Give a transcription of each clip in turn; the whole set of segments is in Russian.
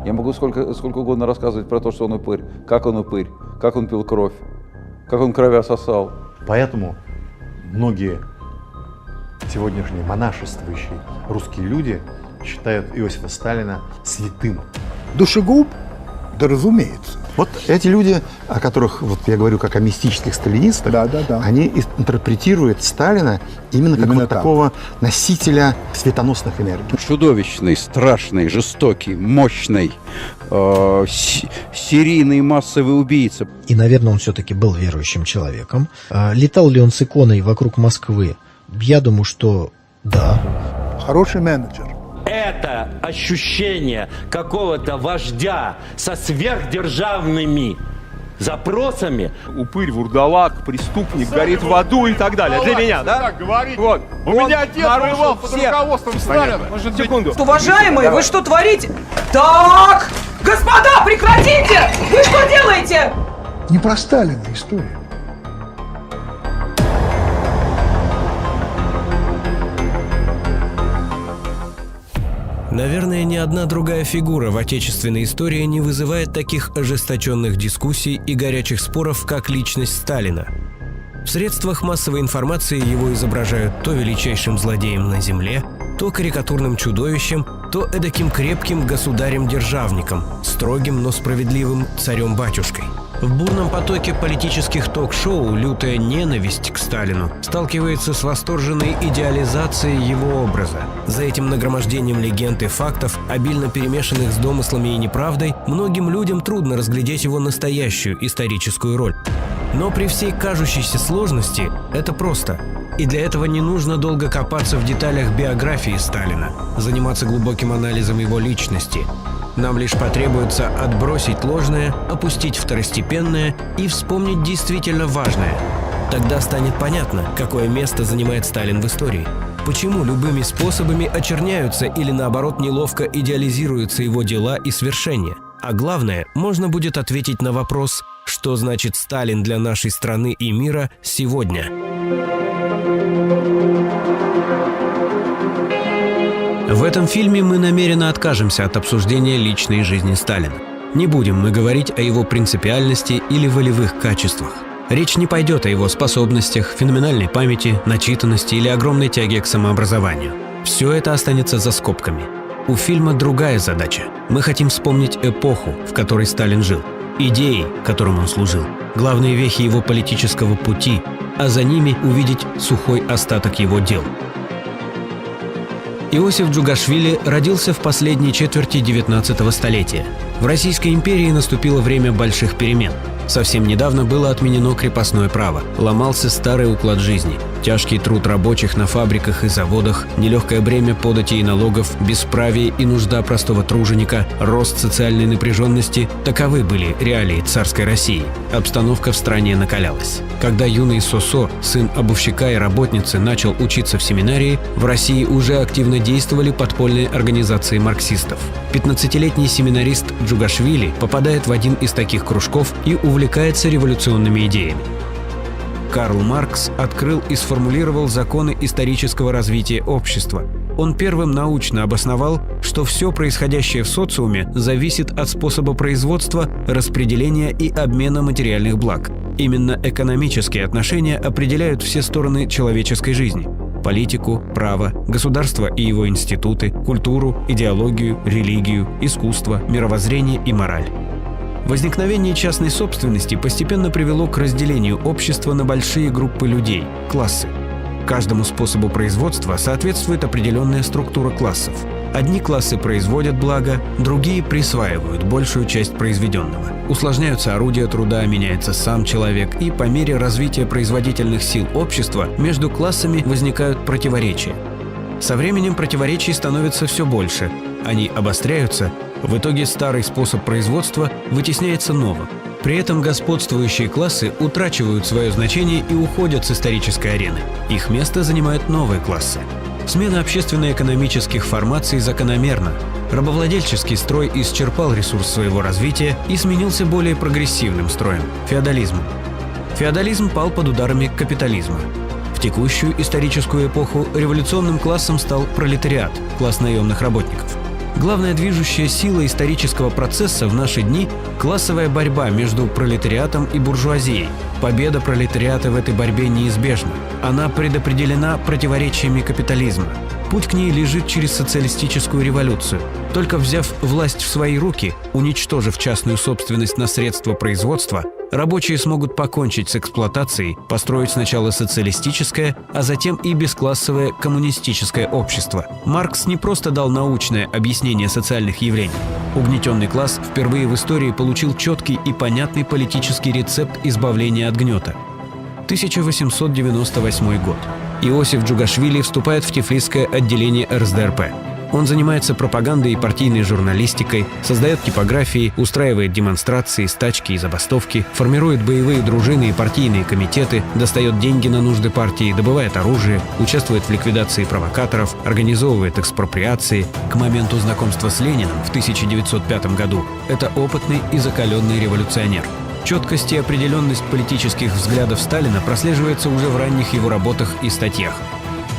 Я могу сколько угодно рассказывать про то, что он упырь, как он пил кровь, как он кровя сосал. Поэтому многие сегодняшние монашествующие русские люди считают Иосифа Сталина святым. Душегуб? Да разумеется. Вот эти люди, о которых вот я говорю как о мистических сталинистах, Да. они интерпретируют Сталина именно как Именно вот так. такого носителя светоносных энергий. Чудовищный, страшный, жестокий, мощный, серийный массовый убийца. И, наверное, он все-таки был верующим человеком. Летал ли он с иконой вокруг Москвы? Я думаю, что да. Хороший менеджер. Это ощущение какого-то вождя со сверхдержавными запросами. Упырь, вурдалак, преступник, горит в аду и так далее. Для меня, да? Так говорит. Вот. У меня отец воевал под руководством Сталина. Секунду. Уважаемые, вы что творите? Так! Господа, прекратите! Вы что делаете? Не про Сталина история. Наверное, ни одна другая фигура в отечественной истории не вызывает таких ожесточенных дискуссий и горячих споров, как личность Сталина. В средствах массовой информации его изображают то величайшим злодеем на земле, то карикатурным чудовищем, то эдаким крепким государем-державником, строгим, но справедливым царем-батюшкой. В бурном потоке политических ток-шоу лютая ненависть к Сталину сталкивается с восторженной идеализацией его образа. За этим нагромождением легенд и фактов, обильно перемешанных с домыслами и неправдой, многим людям трудно разглядеть его настоящую историческую роль. Но при всей кажущейся сложности это просто. И для этого не нужно долго копаться в деталях биографии Сталина, заниматься глубоким анализом его личности. Нам лишь потребуется отбросить ложное, опустить второстепенное и вспомнить действительно важное. Тогда станет понятно, какое место занимает Сталин в истории. Почему любыми способами очерняются или наоборот неловко идеализируются его дела и свершения. А главное, можно будет ответить на вопрос, что значит Сталин для нашей страны и мира сегодня. В этом фильме мы намеренно откажемся от обсуждения личной жизни Сталина. Не будем мы говорить о его принципиальности или волевых качествах. Речь не пойдет о его способностях, феноменальной памяти, начитанности или огромной тяге к самообразованию. Все это останется за скобками. У фильма другая задача. Мы хотим вспомнить эпоху, в которой Сталин жил, идеи, которым он служил, главные вехи его политического пути, а за ними увидеть сухой остаток его дел. Иосиф Джугашвили родился в последней четверти 19 столетия. В Российской империи наступило время больших перемен. Совсем недавно было отменено крепостное право, ломался старый уклад жизни. Тяжкий труд рабочих на фабриках и заводах, нелегкое бремя податей и налогов, бесправие и нужда простого труженика, рост социальной напряженности – таковы были реалии царской России. Обстановка в стране накалялась. Когда юный Сосо, сын обувщика и работницы, начал учиться в семинарии, в России уже активно действовали подпольные организации марксистов. 15-летний семинарист Джугашвили попадает в один из таких кружков и увлекается революционными идеями. Карл Маркс открыл и сформулировал законы исторического развития общества. Он первым научно обосновал, что все происходящее в социуме зависит от способа производства, распределения и обмена материальных благ. Именно экономические отношения определяют все стороны человеческой жизни – политику, право, государство и его институты, культуру, идеологию, религию, искусство, мировоззрение и мораль. Возникновение частной собственности постепенно привело к разделению общества на большие группы людей – классы. Каждому способу производства соответствует определенная структура классов. Одни классы производят благо, другие присваивают большую часть произведенного. Усложняются орудия труда, меняется сам человек, и по мере развития производительных сил общества между классами возникают противоречия. Со временем противоречий становится все больше, они обостряются, в итоге старый способ производства вытесняется новым. При этом господствующие классы утрачивают свое значение и уходят с исторической арены. Их место занимают новые классы. Смена общественно-экономических формаций закономерна. Рабовладельческий строй исчерпал ресурс своего развития и сменился более прогрессивным строем – феодализмом. Феодализм пал под ударами капитализма. В текущую историческую эпоху революционным классом стал пролетариат – класс наемных работников. Главная движущая сила исторического процесса в наши дни – классовая борьба между пролетариатом и буржуазией. Победа пролетариата в этой борьбе неизбежна. Она предопределена противоречиями капитализма. Путь к ней лежит через социалистическую революцию. Только взяв власть в свои руки, уничтожив частную собственность на средства производства, рабочие смогут покончить с эксплуатацией, построить сначала социалистическое, а затем и бесклассовое коммунистическое общество. Маркс не просто дал научное объяснение социальных явлений. Угнетенный класс впервые в истории получил четкий и понятный политический рецепт избавления от гнета. 1898 год. Иосиф Джугашвили вступает в Тифлисское отделение РСДРП. Он занимается пропагандой и партийной журналистикой, создает типографии, устраивает демонстрации, стачки и забастовки, формирует боевые дружины и партийные комитеты, достает деньги на нужды партии, добывает оружие, участвует в ликвидации провокаторов, организовывает экспроприации. К моменту знакомства с Лениным в 1905 году это опытный и закаленный революционер. Четкость и определенность политических взглядов Сталина прослеживается уже в ранних его работах и статьях.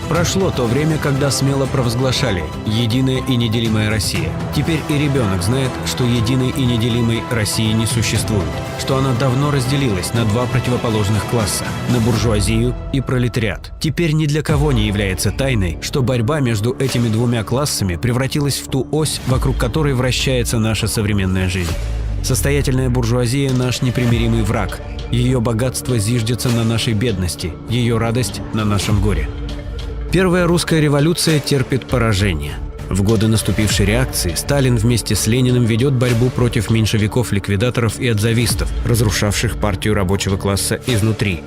Прошло то время, когда смело провозглашали «единая и неделимая Россия». Теперь и ребенок знает, что единой и неделимой России не существует, что она давно разделилась на два противоположных класса – на буржуазию и пролетариат. Теперь ни для кого не является тайной, что борьба между этими двумя классами превратилась в ту ось, вокруг которой вращается наша современная жизнь. Состоятельная буржуазия – наш непримиримый враг. Ее богатство зиждется на нашей бедности, ее радость – на нашем горе. Первая русская революция терпит поражение. В годы наступившей реакции Сталин вместе с Лениным ведет борьбу против меньшевиков-ликвидаторов и отзавистов, разрушавших партию рабочего класса изнутри.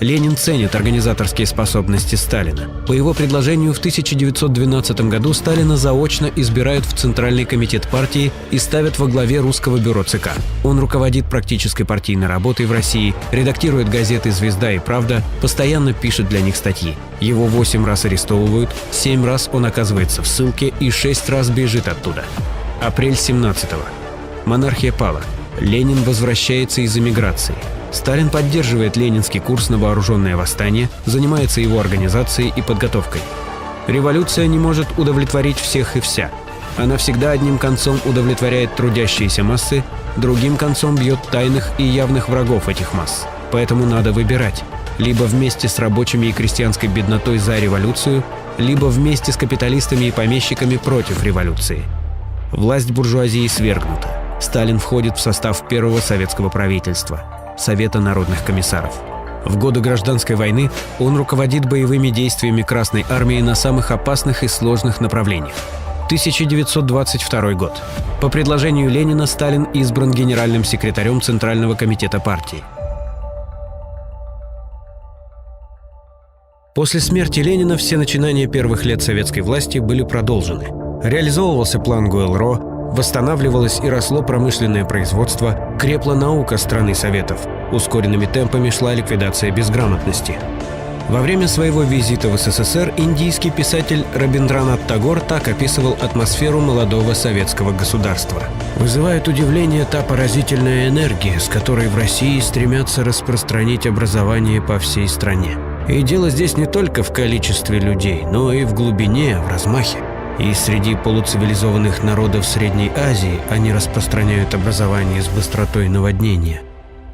Ленин ценит организаторские способности Сталина. По его предложению в 1912 году Сталина заочно избирают в Центральный комитет партии и ставят во главе русского бюро ЦК. Он руководит практической партийной работой в России, редактирует газеты «Звезда» и «Правда», постоянно пишет для них статьи. Его 8 раз арестовывают, 7 раз он оказывается в ссылке и 6 раз бежит оттуда. Апрель 17-го. Монархия пала. Ленин возвращается из эмиграции. Сталин поддерживает ленинский курс на вооруженное восстание, занимается его организацией и подготовкой. Революция не может удовлетворить всех и вся. Она всегда одним концом удовлетворяет трудящиеся массы, другим концом бьет тайных и явных врагов этих масс. Поэтому надо выбирать. Либо вместе с рабочими и крестьянской беднотой за революцию, либо вместе с капиталистами и помещиками против революции. Власть буржуазии свергнута. Сталин входит в состав первого советского правительства – Совета народных комиссаров. В годы гражданской войны он руководит боевыми действиями Красной армии на самых опасных и сложных направлениях. 1922 год. По предложению Ленина Сталин избран генеральным секретарем Центрального комитета партии. После смерти Ленина все начинания первых лет советской власти были продолжены. Реализовывался план Гуэлро, восстанавливалось и росло промышленное производство, крепла наука страны Советов, ускоренными темпами шла ликвидация безграмотности. Во время своего визита в СССР индийский писатель Рабиндранат Тагор так описывал атмосферу молодого советского государства. «Вызывает удивление та поразительная энергия, с которой в России стремятся распространить образование по всей стране. И дело здесь не только в количестве людей, но и в глубине, в размахе. И среди полуцивилизованных народов Средней Азии они распространяют образование с быстротой наводнения.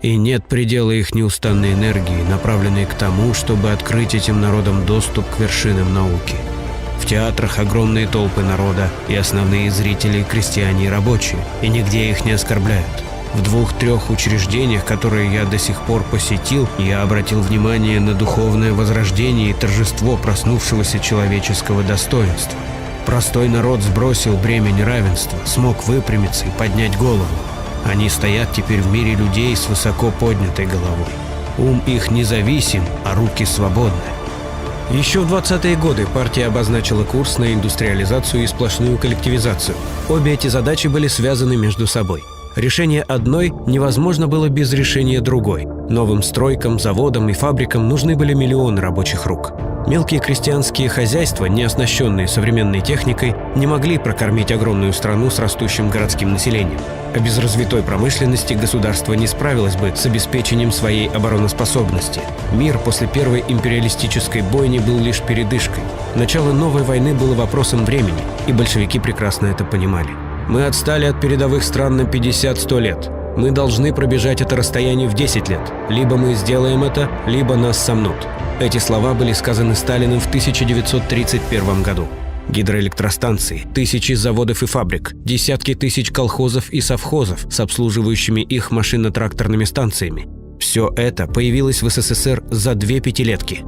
И нет предела их неустанной энергии, направленной к тому, чтобы открыть этим народам доступ к вершинам науки. В театрах огромные толпы народа, и основные зрители – крестьяне и рабочие, и нигде их не оскорбляют. В 2-3 учреждениях, которые я до сих пор посетил, я обратил внимание на духовное возрождение и торжество проснувшегося человеческого достоинства. Простой народ сбросил бремя неравенства, смог выпрямиться и поднять голову. Они стоят теперь в мире людей с высоко поднятой головой. Ум их независим, а руки свободны». Еще в 20-е годы партия обозначила курс на индустриализацию и сплошную коллективизацию. Обе эти задачи были связаны между собой. Решение одной невозможно было без решения другой. Новым стройкам, заводам и фабрикам нужны были миллионы рабочих рук. Мелкие крестьянские хозяйства, не оснащенные современной техникой, не могли прокормить огромную страну с растущим городским населением. А без развитой промышленности государство не справилось бы с обеспечением своей обороноспособности. Мир после первой империалистической бойни был лишь передышкой. Начало новой войны было вопросом времени, и большевики прекрасно это понимали. Мы отстали от передовых стран на 50-100 лет. Мы должны пробежать это расстояние в 10 лет. Либо мы сделаем это, либо нас сомнут. Эти слова были сказаны Сталиным в 1931 году. Гидроэлектростанции, тысячи заводов и фабрик, десятки тысяч колхозов и совхозов с обслуживающими их машино-тракторными станциями. Все это появилось в СССР за 2 пятилетки.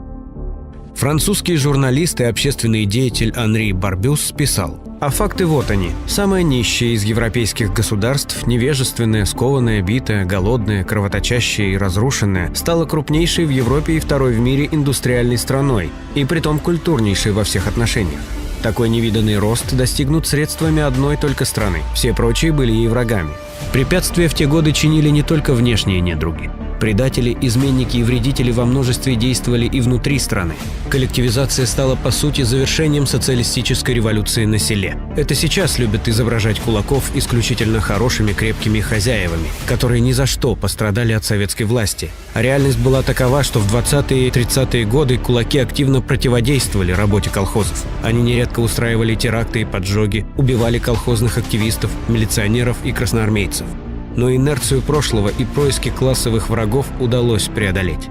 Французский журналист и общественный деятель Анри Барбюс писал: «А факты вот они. Самое нищее из европейских государств, невежественное, скованное, битое, голодное, кровоточащее и разрушенное, стало крупнейшей в Европе и второй в мире индустриальной страной, и притом культурнейшей во всех отношениях. Такой невиданный рост достигнут средствами одной только страны. Все прочие были ей врагами. Препятствия в те годы чинили не только внешние недруги. Предатели, изменники и вредители во множестве действовали и внутри страны. Коллективизация стала, по сути, завершением социалистической революции на селе. Это сейчас любят изображать кулаков исключительно хорошими крепкими хозяевами, которые ни за что пострадали от советской власти. А реальность была такова, что в 20-е и 30-е годы кулаки активно противодействовали работе колхозов. Они нередко устраивали теракты и поджоги, убивали колхозных активистов, милиционеров и красноармейцев. Но инерцию прошлого и происки классовых врагов удалось преодолеть.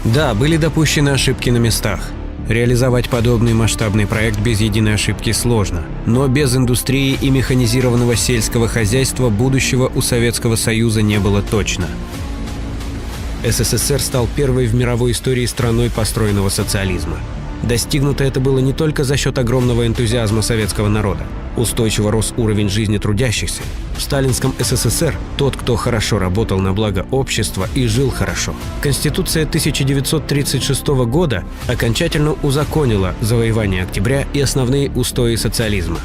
Да, были допущены ошибки на местах. Реализовать подобный масштабный проект без единой ошибки сложно. Но без индустрии и механизированного сельского хозяйства будущего у Советского Союза не было точно. СССР стал первой в мировой истории страной построенного социализма. Достигнуто это было не только за счет огромного энтузиазма советского народа. Устойчиво рос уровень жизни трудящихся. В сталинском СССР тот, кто хорошо работал на благо общества и жил хорошо. Конституция 1936 года окончательно узаконила завоевание октября и основные устои социализма.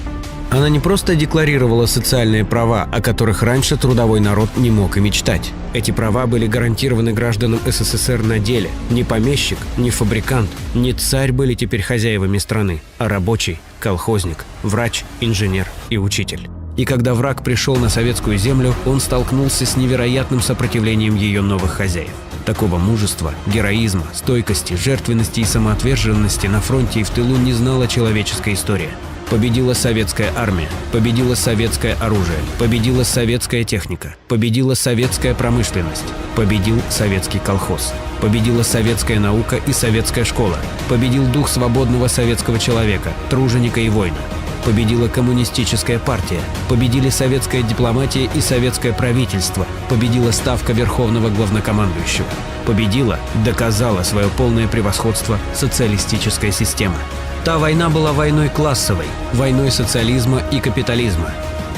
Она не просто декларировала социальные права, о которых раньше трудовой народ не мог и мечтать. Эти права были гарантированы гражданам СССР на деле. Ни помещик, ни фабрикант, ни царь были теперь хозяевами страны, а рабочий, колхозник, врач, инженер и учитель. И когда враг пришел на советскую землю, он столкнулся с невероятным сопротивлением ее новых хозяев. Такого мужества, героизма, стойкости, жертвенности и самоотверженности на фронте и в тылу не знала человеческая история. Победила советская армия, победило советское оружие, победила советская техника, победила советская промышленность, победил советский колхоз, победила советская наука и советская школа, победил дух свободного советского человека, труженика и воина, победила коммунистическая партия, победили советская дипломатия и советское правительство, победила ставка верховного главнокомандующего, победила, доказала свое полное превосходство социалистическая система. Та война была войной классовой, войной социализма и капитализма.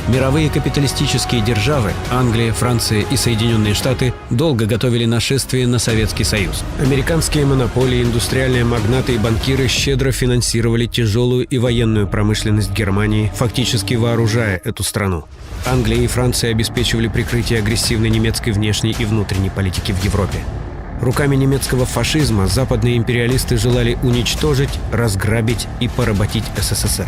Мировые капиталистические державы – Англия, Франция и Соединенные Штаты – долго готовили нашествие на Советский Союз. Американские монополии, индустриальные магнаты и банкиры щедро финансировали тяжелую и военную промышленность Германии, фактически вооружая эту страну. Англия и Франция обеспечивали прикрытие агрессивной немецкой внешней и внутренней политики в Европе. Руками немецкого фашизма западные империалисты желали уничтожить, разграбить и поработить СССР.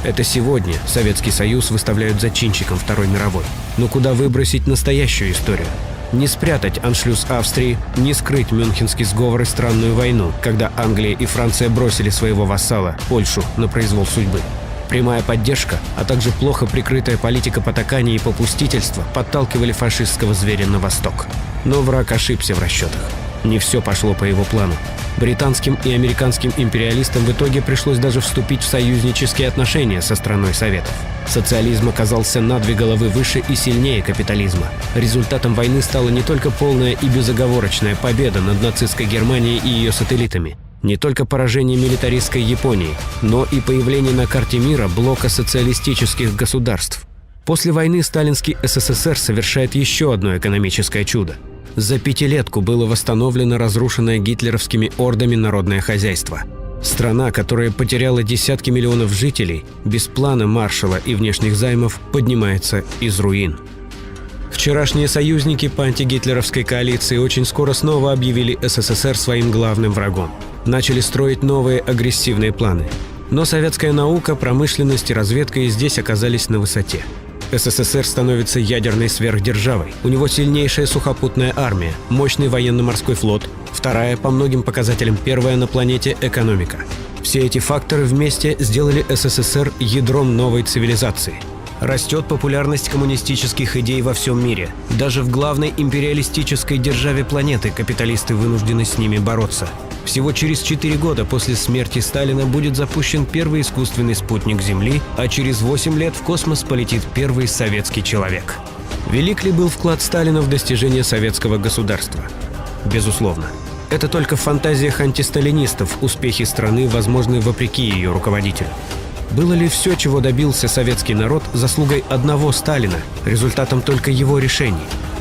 Это сегодня Советский Союз выставляют зачинщиком Второй мировой. Но куда выбросить настоящую историю? Не спрятать аншлюз Австрии, не скрыть Мюнхенский сговор и странную войну, когда Англия и Франция бросили своего вассала, Польшу, на произвол судьбы. Прямая поддержка, а также плохо прикрытая политика потакания и попустительства подталкивали фашистского зверя на восток. Но враг ошибся в расчетах. Не все пошло по его плану. Британским и американским империалистам в итоге пришлось даже вступить в союзнические отношения со страной Советов. Социализм оказался на 2 головы выше и сильнее капитализма. Результатом войны стала не только полная и безоговорочная победа над нацистской Германией и ее сателлитами, не только поражение милитаристской Японии, но и появление на карте мира блока социалистических государств. После войны сталинский СССР совершает еще одно экономическое чудо. За пятилетку было восстановлено разрушенное гитлеровскими ордами народное хозяйство. Страна, которая потеряла десятки миллионов жителей, без плана Маршалла и внешних займов поднимается из руин. Вчерашние союзники по антигитлеровской коалиции очень скоро снова объявили СССР своим главным врагом. Начали строить новые агрессивные планы. Но советская наука, промышленность и разведка и здесь оказались на высоте. СССР становится ядерной сверхдержавой. У него сильнейшая сухопутная армия, мощный военно-морской флот, вторая, по многим показателям первая на планете экономика. Все эти факторы вместе сделали СССР ядром новой цивилизации. Растет популярность коммунистических идей во всем мире. Даже в главной империалистической державе планеты капиталисты вынуждены с ними бороться. Всего через 4 года после смерти Сталина будет запущен первый искусственный спутник Земли, а через 8 лет в космос полетит первый советский человек. Велик ли был вклад Сталина в достижение советского государства? Безусловно. Это только в фантазиях антисталинистов успехи страны возможны вопреки ее руководителю. Было ли все, чего добился советский народ, заслугой одного Сталина, результатом только его решений?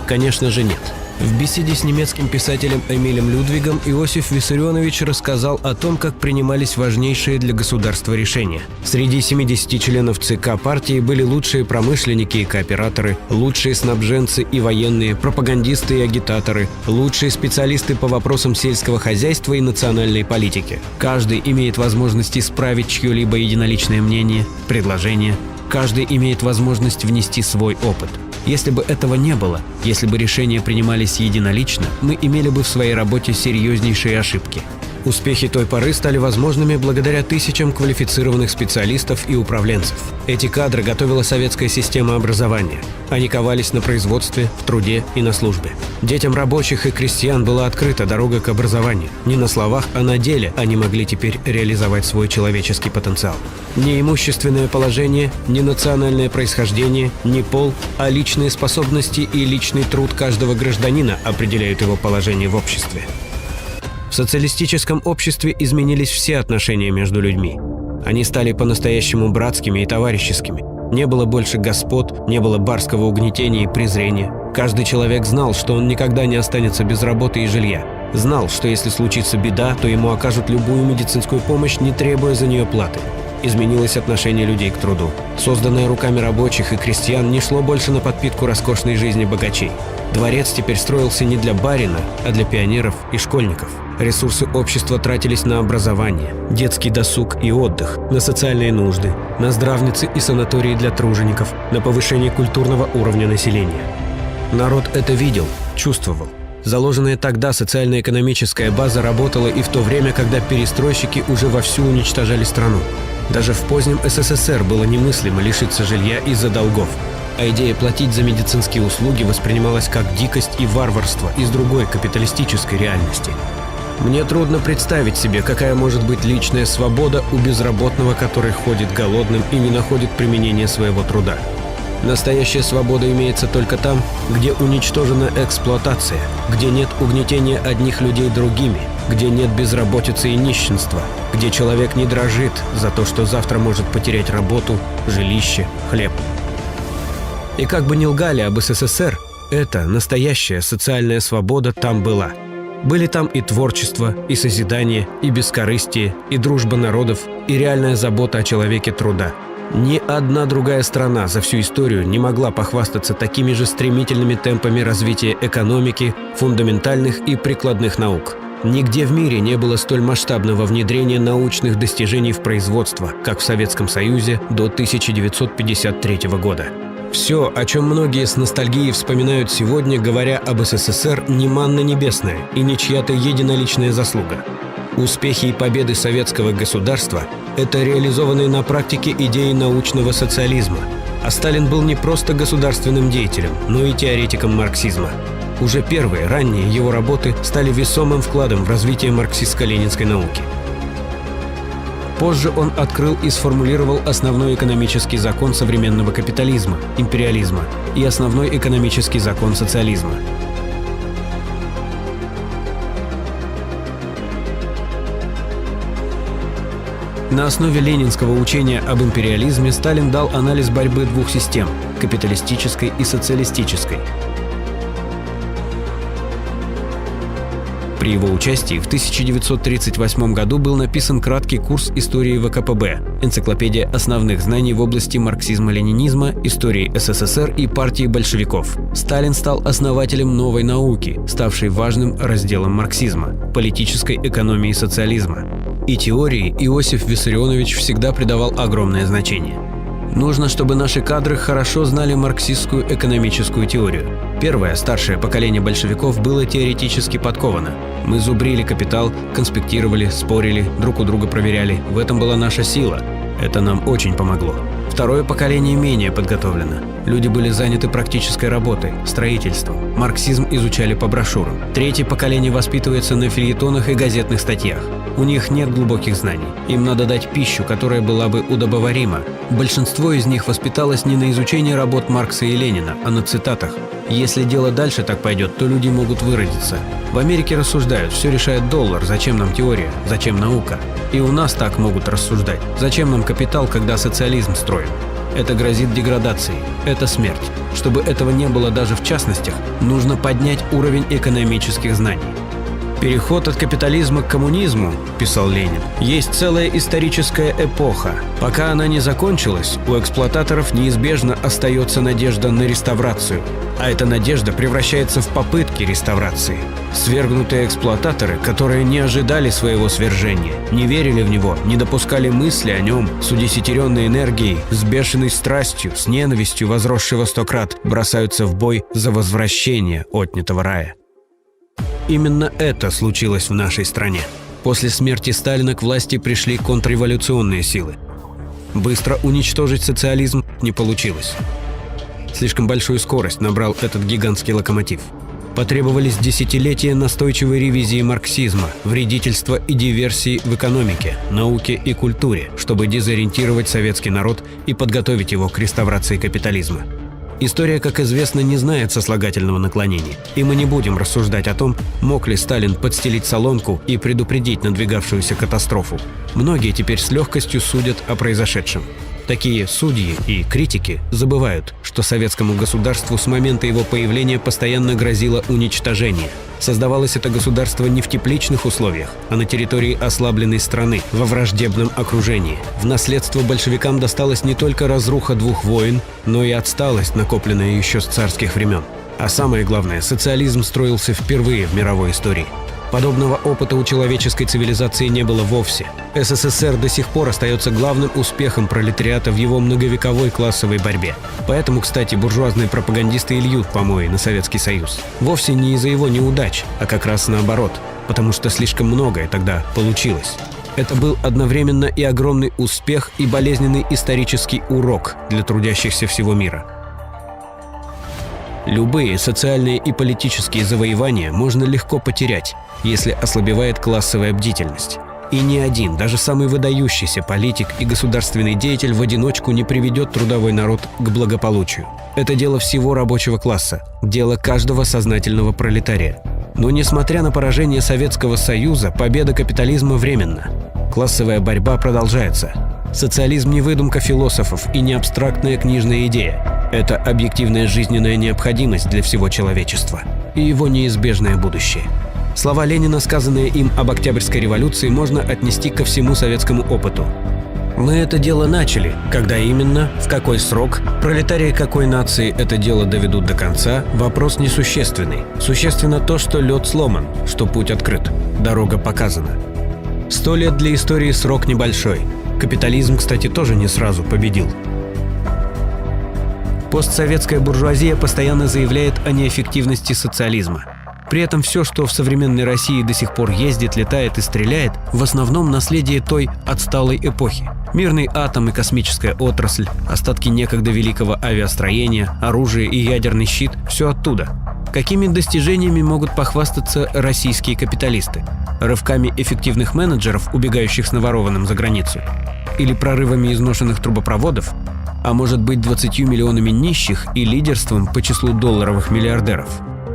Конечно же нет. В беседе с немецким писателем Эмилем Людвигом Иосиф Виссарионович рассказал о том, как принимались важнейшие для государства решения. Среди 70 членов ЦК партии были лучшие промышленники и кооператоры, лучшие снабженцы и военные, пропагандисты и агитаторы, лучшие специалисты по вопросам сельского хозяйства и национальной политики. Каждый имеет возможность исправить чье-либо единоличное мнение, предложение. Каждый имеет возможность внести свой опыт. Если бы этого не было, если бы решения принимались единолично, мы имели бы в своей работе серьезнейшие ошибки. Успехи той поры стали возможными благодаря тысячам квалифицированных специалистов и управленцев. Эти кадры готовила советская система образования. Они ковались на производстве, в труде и на службе. Детям рабочих и крестьян была открыта дорога к образованию. Не на словах, а на деле они могли теперь реализовать свой человеческий потенциал. Не имущественное положение, не национальное происхождение, не пол, а личные способности и личный труд каждого гражданина определяют его положение в обществе. В социалистическом обществе изменились все отношения между людьми. Они стали по-настоящему братскими и товарищескими. Не было больше господ, не было барского угнетения и презрения. Каждый человек знал, что он никогда не останется без работы и жилья. Знал, что если случится беда, то ему окажут любую медицинскую помощь, не требуя за нее платы. Изменилось отношение людей к труду. Созданное руками рабочих и крестьян не шло больше на подпитку роскошной жизни богачей. Дворец теперь строился не для барина, а для пионеров и школьников. Ресурсы общества тратились на образование, детский досуг и отдых, на социальные нужды, на здравницы и санатории для тружеников, на повышение культурного уровня населения. Народ это видел, чувствовал. Заложенная тогда социально-экономическая база работала и в то время, когда перестройщики уже вовсю уничтожали страну. Даже в позднем СССР было немыслимо лишиться жилья из-за долгов. А идея платить за медицинские услуги воспринималась как дикость и варварство из другой капиталистической реальности. Мне трудно представить себе, какая может быть личная свобода у безработного, который ходит голодным и не находит применения своего труда. Настоящая свобода имеется только там, где уничтожена эксплуатация, где нет угнетения одних людей другими, где нет безработицы и нищенства, где человек не дрожит за то, что завтра может потерять работу, жилище, хлеб. И как бы ни лгали об СССР, эта настоящая социальная свобода там была. Были там и творчество, и созидание, и бескорыстие, и дружба народов, и реальная забота о человеке труда. Ни одна другая страна за всю историю не могла похвастаться такими же стремительными темпами развития экономики, фундаментальных и прикладных наук. Нигде в мире не было столь масштабного внедрения научных достижений в производство, как в Советском Союзе до 1953 года. Все, о чем многие с ностальгией вспоминают сегодня, говоря об СССР, не манна небесная и не чья-то единоличная заслуга. Успехи и победы советского государства – это реализованные на практике идеи научного социализма. А Сталин был не просто государственным деятелем, но и теоретиком марксизма. Уже первые, ранние его работы стали весомым вкладом в развитие марксистско-ленинской науки. Позже он открыл и сформулировал основной экономический закон современного капитализма, империализма, и основной экономический закон социализма. На основе ленинского учения об империализме Сталин дал анализ борьбы двух систем – капиталистической и социалистической. При его участии в 1938 году был написан краткий курс истории ВКПБ, энциклопедия основных знаний в области марксизма-ленинизма, истории СССР и партии большевиков. Сталин стал основателем новой науки, ставшей важным разделом марксизма – политической экономии социализма. И теории Иосиф Виссарионович всегда придавал огромное значение. Нужно, чтобы наши кадры хорошо знали марксистскую экономическую теорию. Первое, старшее поколение большевиков было теоретически подковано. Мы зубрили капитал, конспектировали, спорили, друг у друга проверяли. В этом была наша сила. Это нам очень помогло. Второе поколение менее подготовлено. Люди были заняты практической работой, строительством. Марксизм изучали по брошюрам. Третье поколение воспитывается на фельетонах и газетных статьях. У них нет глубоких знаний. Им надо дать пищу, которая была бы удобоварима. Большинство из них воспиталось не на изучении работ Маркса и Ленина, а на цитатах. Если дело дальше так пойдет, то люди могут выродиться. В Америке рассуждают, все решает доллар, зачем нам теория, зачем наука. И у нас так могут рассуждать, зачем нам капитал, когда социализм строим. Это грозит деградацией, это смерть. Чтобы этого не было даже в частностях, нужно поднять уровень экономических знаний. «Переход от капитализма к коммунизму, — писал Ленин, — есть целая историческая эпоха. Пока она не закончилась, у эксплуататоров неизбежно остается надежда на реставрацию. А эта надежда превращается в попытки реставрации. Свергнутые эксплуататоры, которые не ожидали своего свержения, не верили в него, не допускали мысли о нем, с удесятеренной энергией, с бешеной страстью, с ненавистью, возросшей во 100 крат, бросаются в бой за возвращение отнятого рая». Именно это случилось в нашей стране. После смерти Сталина к власти пришли контрреволюционные силы. Быстро уничтожить социализм не получилось. Слишком большую скорость набрал этот гигантский локомотив. Потребовались десятилетия настойчивой ревизии марксизма, вредительства и диверсии в экономике, науке и культуре, чтобы дезориентировать советский народ и подготовить его к реставрации капитализма. История, как известно, не знает сослагательного наклонения, и мы не будем рассуждать о том, мог ли Сталин подстелить соломку и предупредить надвигавшуюся катастрофу. Многие теперь с легкостью судят о произошедшем. Такие судьи и критики забывают, что советскому государству с момента его появления постоянно грозило уничтожение. Создавалось это государство не в тепличных условиях, а на территории ослабленной страны, во враждебном окружении. В наследство большевикам досталась не только разруха 2 войн, но и отсталость, накопленная еще с царских времен. А самое главное, социализм строился впервые в мировой истории. Подобного опыта у человеческой цивилизации не было вовсе. СССР до сих пор остается главным успехом пролетариата в его многовековой классовой борьбе. Поэтому, кстати, буржуазные пропагандисты и льют помои на Советский Союз. Вовсе не из-за его неудач, а как раз наоборот, потому что слишком многое тогда получилось. Это был одновременно и огромный успех, и болезненный исторический урок для трудящихся всего мира. Любые социальные и политические завоевания можно легко потерять, если ослабевает классовая бдительность. И ни один, даже самый выдающийся политик и государственный деятель в одиночку не приведет трудовой народ к благополучию. Это дело всего рабочего класса, дело каждого сознательного пролетария. Но несмотря на поражение Советского Союза, победа капитализма временна. Классовая борьба продолжается. Социализм не выдумка философов и не абстрактная книжная идея. Это объективная жизненная необходимость для всего человечества и его неизбежное будущее. Слова Ленина, сказанные им об Октябрьской революции, можно отнести ко всему советскому опыту. Мы это дело начали. Когда именно, в какой срок, пролетарии какой нации это дело доведут до конца, вопрос несущественный. Существенно то, что лед сломан, что путь открыт, дорога показана. 100 лет для истории срок небольшой. Капитализм, кстати, тоже не сразу победил. Постсоветская буржуазия постоянно заявляет о неэффективности социализма. При этом все, что в современной России до сих пор ездит, летает и стреляет, в основном наследие той отсталой эпохи. Мирный атом и космическая отрасль, остатки некогда великого авиастроения, оружие и ядерный щит – все оттуда. Какими достижениями могут похвастаться российские капиталисты? Рывками эффективных менеджеров, убегающих с наворованным за границу? Или прорывами изношенных трубопроводов? А может быть 20 миллионами нищих и лидерством по числу долларовых миллиардеров?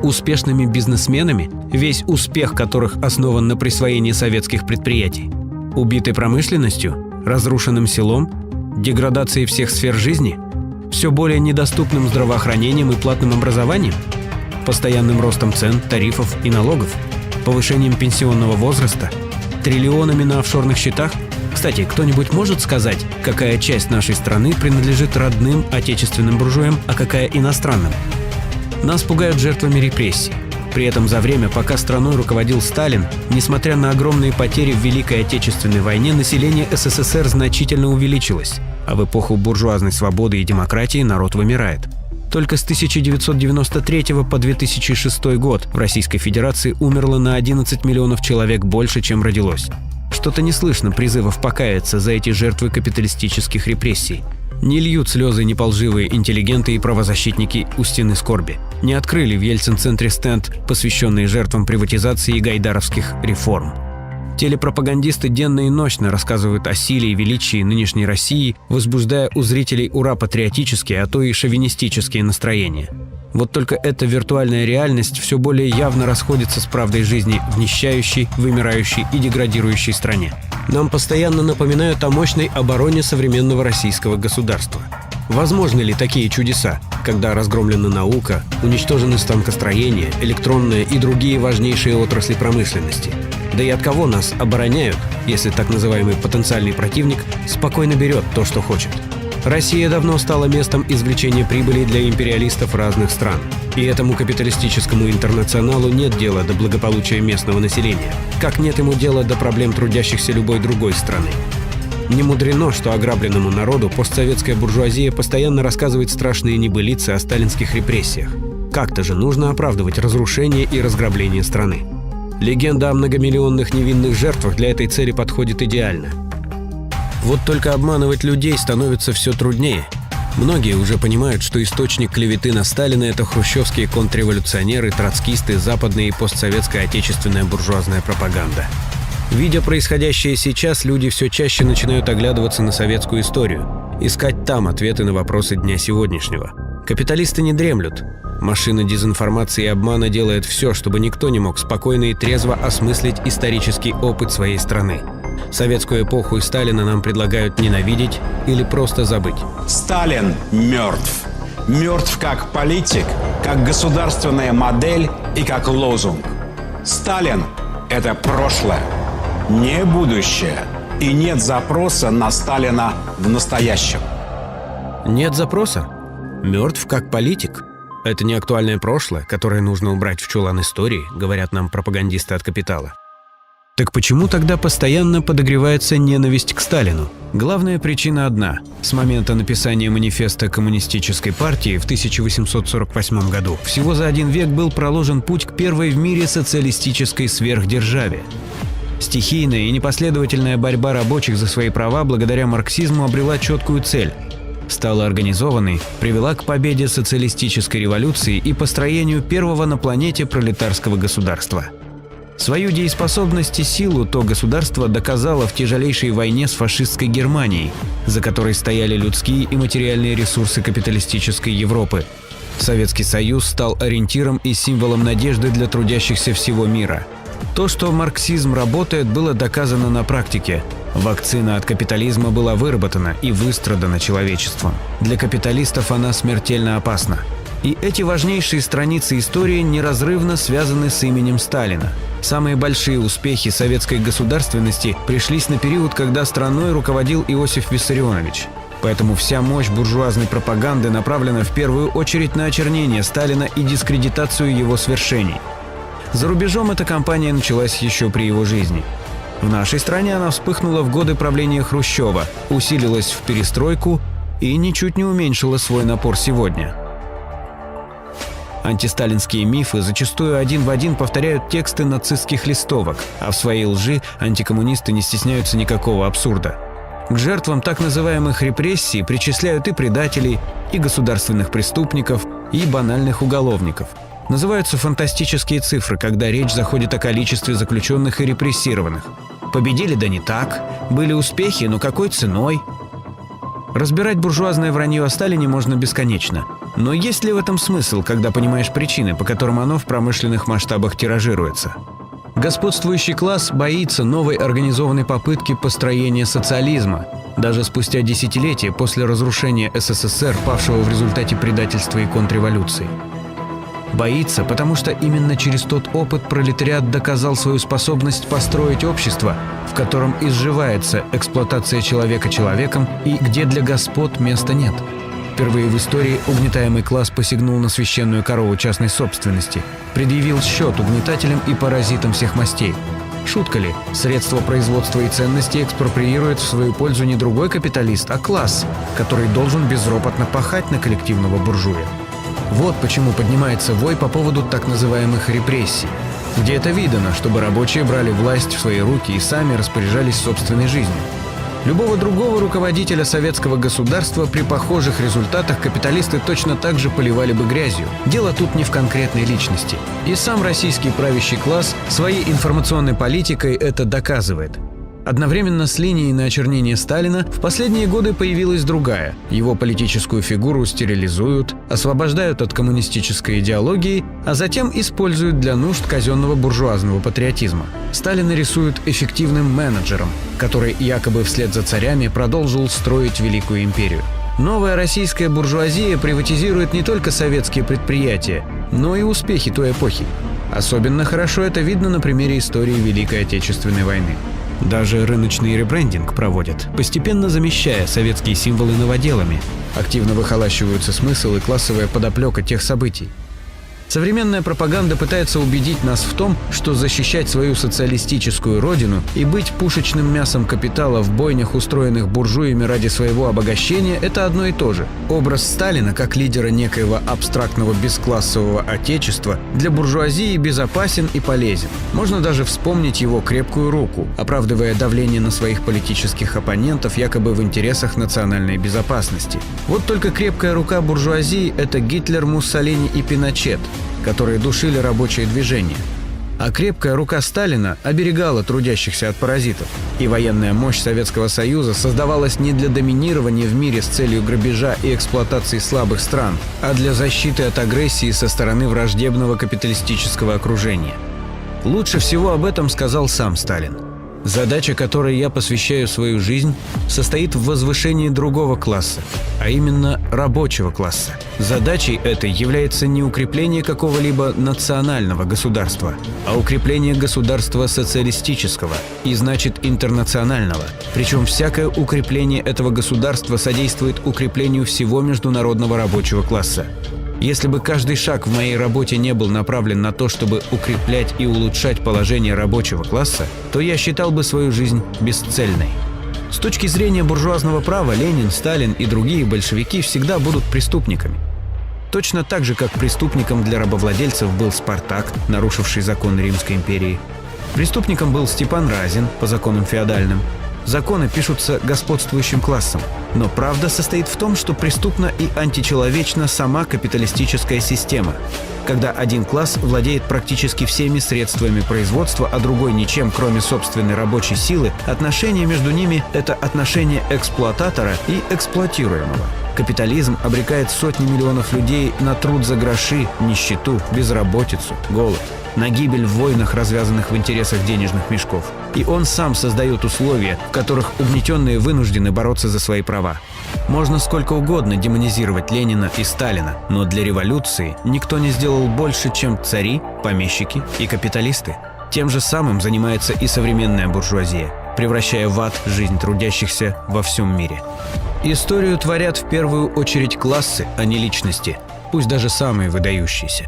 Успешными бизнесменами, весь успех которых основан на присвоении советских предприятий? Убитой промышленностью? Разрушенным селом? Деградацией всех сфер жизни? Все более недоступным здравоохранением и платным образованием? Постоянным ростом цен, тарифов и налогов? Повышением пенсионного возраста? Триллионами на офшорных счетах? Кстати, кто-нибудь может сказать, какая часть нашей страны принадлежит родным отечественным буржуям, а какая иностранным? Нас пугают жертвами репрессий. При этом за время, пока страной руководил Сталин, несмотря на огромные потери в Великой Отечественной войне, население СССР значительно увеличилось. а в эпоху буржуазной свободы и демократии народ вымирает. Только с 1993 по 2006 год в Российской Федерации умерло на 11 миллионов человек больше, чем родилось. Что-то не слышно призывов покаяться за эти жертвы капиталистических репрессий. Не льют слезы неполживые интеллигенты и правозащитники у стены скорби. Не открыли в Ельцин-центре стенд, посвященный жертвам приватизации и гайдаровских реформ. Телепропагандисты денно и ночно рассказывают о силе и величии нынешней России, возбуждая у зрителей ура-патриотические, а то и шовинистические настроения. Вот только эта виртуальная реальность все более явно расходится с правдой жизни в нищающей, вымирающей и деградирующей стране. Нам постоянно напоминают о мощной обороне современного российского государства. Возможны ли такие чудеса, когда разгромлена наука, уничтожены станкостроение, электронная и другие важнейшие отрасли промышленности? Да и от кого нас обороняют, если так называемый потенциальный противник спокойно берет то, что хочет? Россия давно стала местом извлечения прибыли для империалистов разных стран. И этому капиталистическому интернационалу нет дела до благополучия местного населения, как нет ему дела до проблем трудящихся любой другой страны. Не мудрено, что ограбленному народу постсоветская буржуазия постоянно рассказывает страшные небылицы о сталинских репрессиях. Как-то же нужно оправдывать разрушение и разграбление страны. Легенда о многомиллионных невинных жертвах для этой цели подходит идеально. Вот только обманывать людей становится все труднее. Многие уже понимают, что источник клеветы на Сталина – это хрущевские контрреволюционеры, троцкисты, западная и постсоветская отечественная буржуазная пропаганда. Видя происходящее сейчас, люди все чаще начинают оглядываться на советскую историю, искать там ответы на вопросы дня сегодняшнего. Капиталисты не дремлют. Машина дезинформации и обмана делает все, чтобы никто не мог спокойно и трезво осмыслить исторический опыт своей страны. Советскую эпоху и Сталина нам предлагают ненавидеть или просто забыть. Сталин мертв. Мертв как политик, как государственная модель и как лозунг. Сталин – это прошлое, не будущее. И нет запроса на Сталина в настоящем. Нет запроса? Мертв как политик? Это не актуальное прошлое, которое нужно убрать в чулан истории, говорят нам пропагандисты от «Капитала». Так почему тогда постоянно подогревается ненависть к Сталину? Главная причина одна. С момента написания манифеста Коммунистической партии в 1848 году всего за 1 век был проложен путь к первой в мире социалистической сверхдержаве. Стихийная и непоследовательная борьба рабочих за свои права благодаря марксизму обрела четкую цель. Стала организованной, привела к победе социалистической революции и построению первого на планете пролетарского государства. Свою дееспособность и силу то государство доказало в тяжелейшей войне с фашистской Германией, за которой стояли людские и материальные ресурсы капиталистической Европы. Советский Союз стал ориентиром и символом надежды для трудящихся всего мира. То, что марксизм работает, было доказано на практике. Вакцина от капитализма была выработана и выстрадана человечеством. Для капиталистов она смертельно опасна. И эти важнейшие страницы истории неразрывно связаны с именем Сталина. Самые большие успехи советской государственности пришлись на период, когда страной руководил Иосиф Виссарионович. Поэтому вся мощь буржуазной пропаганды направлена в первую очередь на очернение Сталина и дискредитацию его свершений. За рубежом эта кампания началась еще при его жизни. В нашей стране она вспыхнула в годы правления Хрущева, усилилась в перестройку и ничуть не уменьшила свой напор сегодня. Антисталинские мифы зачастую один в один повторяют тексты нацистских листовок, а в своей лжи антикоммунисты не стесняются никакого абсурда. К жертвам так называемых репрессий причисляют и предателей, и государственных преступников, и банальных уголовников. Называются фантастические цифры, когда речь заходит о количестве заключенных и репрессированных. Победили, да не так. Были успехи, но какой ценой? Разбирать буржуазное вранье о Сталине можно бесконечно. Но есть ли в этом смысл, когда понимаешь причины, по которым оно в промышленных масштабах тиражируется? Господствующий класс боится новой организованной попытки построения социализма, даже спустя десятилетия после разрушения СССР, павшего в результате предательства и контрреволюции. Боится, потому что именно через тот опыт пролетариат доказал свою способность построить общество, в котором изживается эксплуатация человека человеком и где для господ места нет. Впервые в истории угнетаемый класс посягнул на священную корову частной собственности, предъявил счет угнетателям и паразитам всех мастей. Шутка ли, средства производства и ценности экспроприирует в свою пользу не другой капиталист, а класс, который должен безропотно пахать на коллективного буржуя. Вот почему поднимается вой по поводу так называемых репрессий, где это видано, чтобы рабочие брали власть в свои руки и сами распоряжались собственной жизнью. Любого другого руководителя советского государства при похожих результатах капиталисты точно так же поливали бы грязью. Дело тут не в конкретной личности. И сам российский правящий класс своей информационной политикой это доказывает. Одновременно с линией на очернение Сталина в последние годы появилась другая. Его политическую фигуру стерилизуют, освобождают от коммунистической идеологии, а затем используют для нужд казенного буржуазного патриотизма. Сталина рисуют эффективным менеджером, который якобы вслед за царями продолжил строить великую империю. Новая российская буржуазия приватизирует не только советские предприятия, но и успехи той эпохи. Особенно хорошо это видно на примере истории Великой Отечественной войны. Даже рыночный ребрендинг проводят, постепенно замещая советские символы новоделами. Активно выхолащиваются смысл и классовая подоплека тех событий. Современная пропаганда пытается убедить нас в том, что защищать свою социалистическую родину и быть пушечным мясом капитала в бойнях, устроенных буржуями ради своего обогащения, это одно и то же. Образ Сталина как лидера некоего абстрактного бесклассового отечества для буржуазии безопасен и полезен. Можно даже вспомнить его крепкую руку, оправдывая давление на своих политических оппонентов якобы в интересах национальной безопасности. Вот только крепкая рука буржуазии – это Гитлер, Муссолини и Пиночет, которые душили рабочее движение. А крепкая рука Сталина оберегала трудящихся от паразитов. И военная мощь Советского Союза создавалась не для доминирования в мире с целью грабежа и эксплуатации слабых стран, а для защиты от агрессии со стороны враждебного капиталистического окружения. Лучше всего об этом сказал сам Сталин. Задача, которой я посвящаю свою жизнь, состоит в возвышении другого класса, а именно рабочего класса. Задачей этой является не укрепление какого-либо национального государства, а укрепление государства социалистического и, значит, интернационального. Причем всякое укрепление этого государства содействует укреплению всего международного рабочего класса. Если бы каждый шаг в моей работе не был направлен на то, чтобы укреплять и улучшать положение рабочего класса, то я считал бы свою жизнь бесцельной. С точки зрения буржуазного права Ленин, Сталин и другие большевики всегда будут преступниками. Точно так же, как преступником для рабовладельцев был Спартак, нарушивший законы Римской империи. Преступником был Степан Разин по законам феодальным. Законы пишутся господствующим классом. Но правда состоит в том, что преступна и античеловечна сама капиталистическая система. Когда один класс владеет практически всеми средствами производства, а другой ничем, кроме собственной рабочей силы, отношение между ними – это отношение эксплуататора и эксплуатируемого. Капитализм обрекает сотни миллионов людей на труд за гроши, нищету, безработицу, голод, на гибель в войнах, развязанных в интересах денежных мешков. И он сам создает условия, в которых угнетенные вынуждены бороться за свои права. Можно сколько угодно демонизировать Ленина и Сталина, но для революции никто не сделал больше, чем цари, помещики и капиталисты. Тем же самым занимается и современная буржуазия, превращая в ад жизнь трудящихся во всем мире. Историю творят в первую очередь классы, а не личности, пусть даже самые выдающиеся.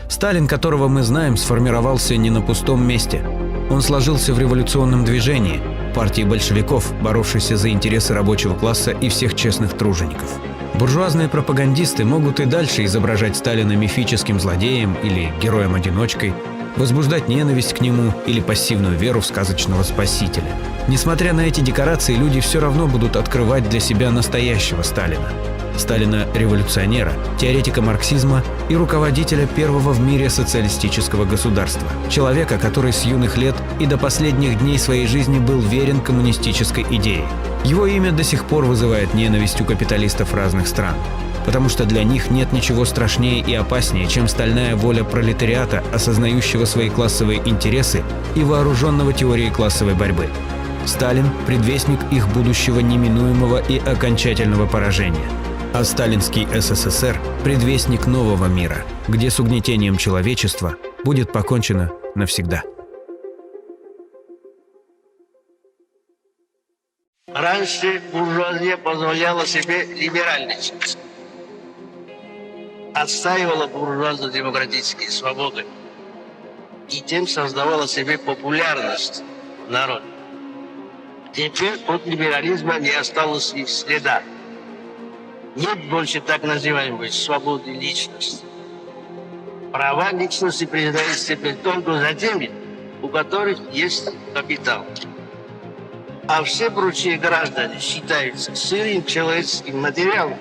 Сталин, которого мы знаем, сформировался не на пустом месте. Он сложился в революционном движении, партии большевиков, боровшейся за интересы рабочего класса и всех честных тружеников. Буржуазные пропагандисты могут и дальше изображать Сталина мифическим злодеем или героем-одиночкой, возбуждать ненависть к нему или пассивную веру в сказочного спасителя. Несмотря на эти декорации, люди все равно будут открывать для себя настоящего Сталина. Сталина-революционера, теоретика марксизма и руководителя первого в мире социалистического государства. Человека, который с юных лет и до последних дней своей жизни был верен коммунистической идее. Его имя до сих пор вызывает ненависть у капиталистов разных стран. Потому что для них нет ничего страшнее и опаснее, чем стальная воля пролетариата, осознающего свои классовые интересы и вооруженного теорией классовой борьбы. Сталин – предвестник их будущего неминуемого и окончательного поражения. А сталинский СССР – предвестник нового мира, где с угнетением человечества будет покончено навсегда. Раньше буржуазия позволяла себе либеральничать. Отстаивала буржуазно-демократические свободы. и тем создавала себе популярность в народе. Теперь от либерализма не осталось и следа. Нет больше так называемой свободы личности. Права личности признаются теперь только за теми, у которых есть капитал. А все прочие граждане считаются сырым человеческим материалом,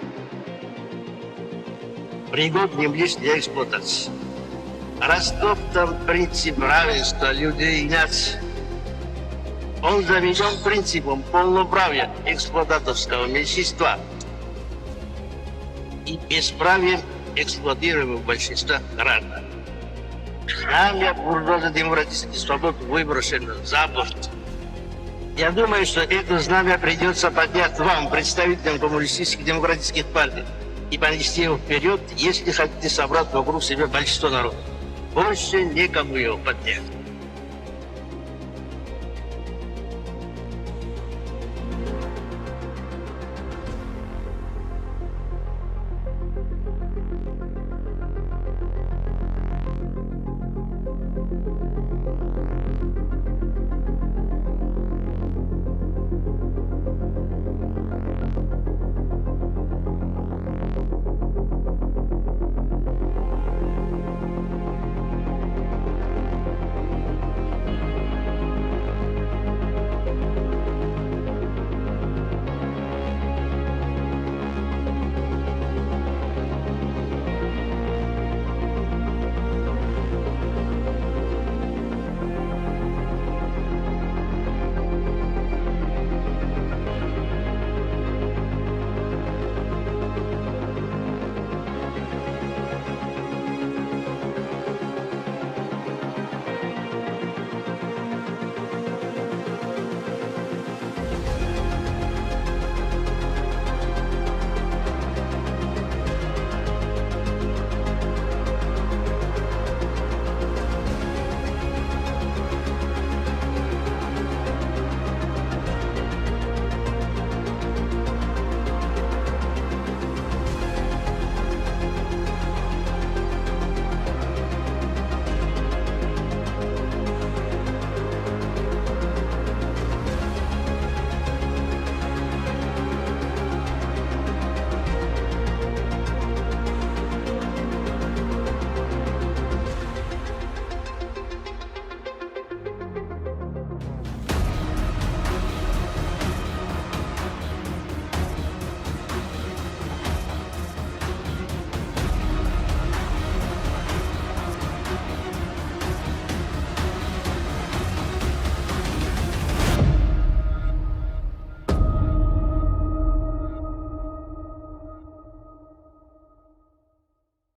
пригодным лишь для эксплуатации. Растоптан принцип равенства людей и наций. Он заменен принципом полноправия эксплуататорского меньшинства и бесправием эксплуатируемого большинства граждан. Знамя буржуазно-демократических свобод выброшено за борт. Я думаю, что это знамя придется поднять вам, представителям коммунистических демократических партий, и понести его вперед, если хотите собрать вокруг себя большинство народа. Больше некому его поднять.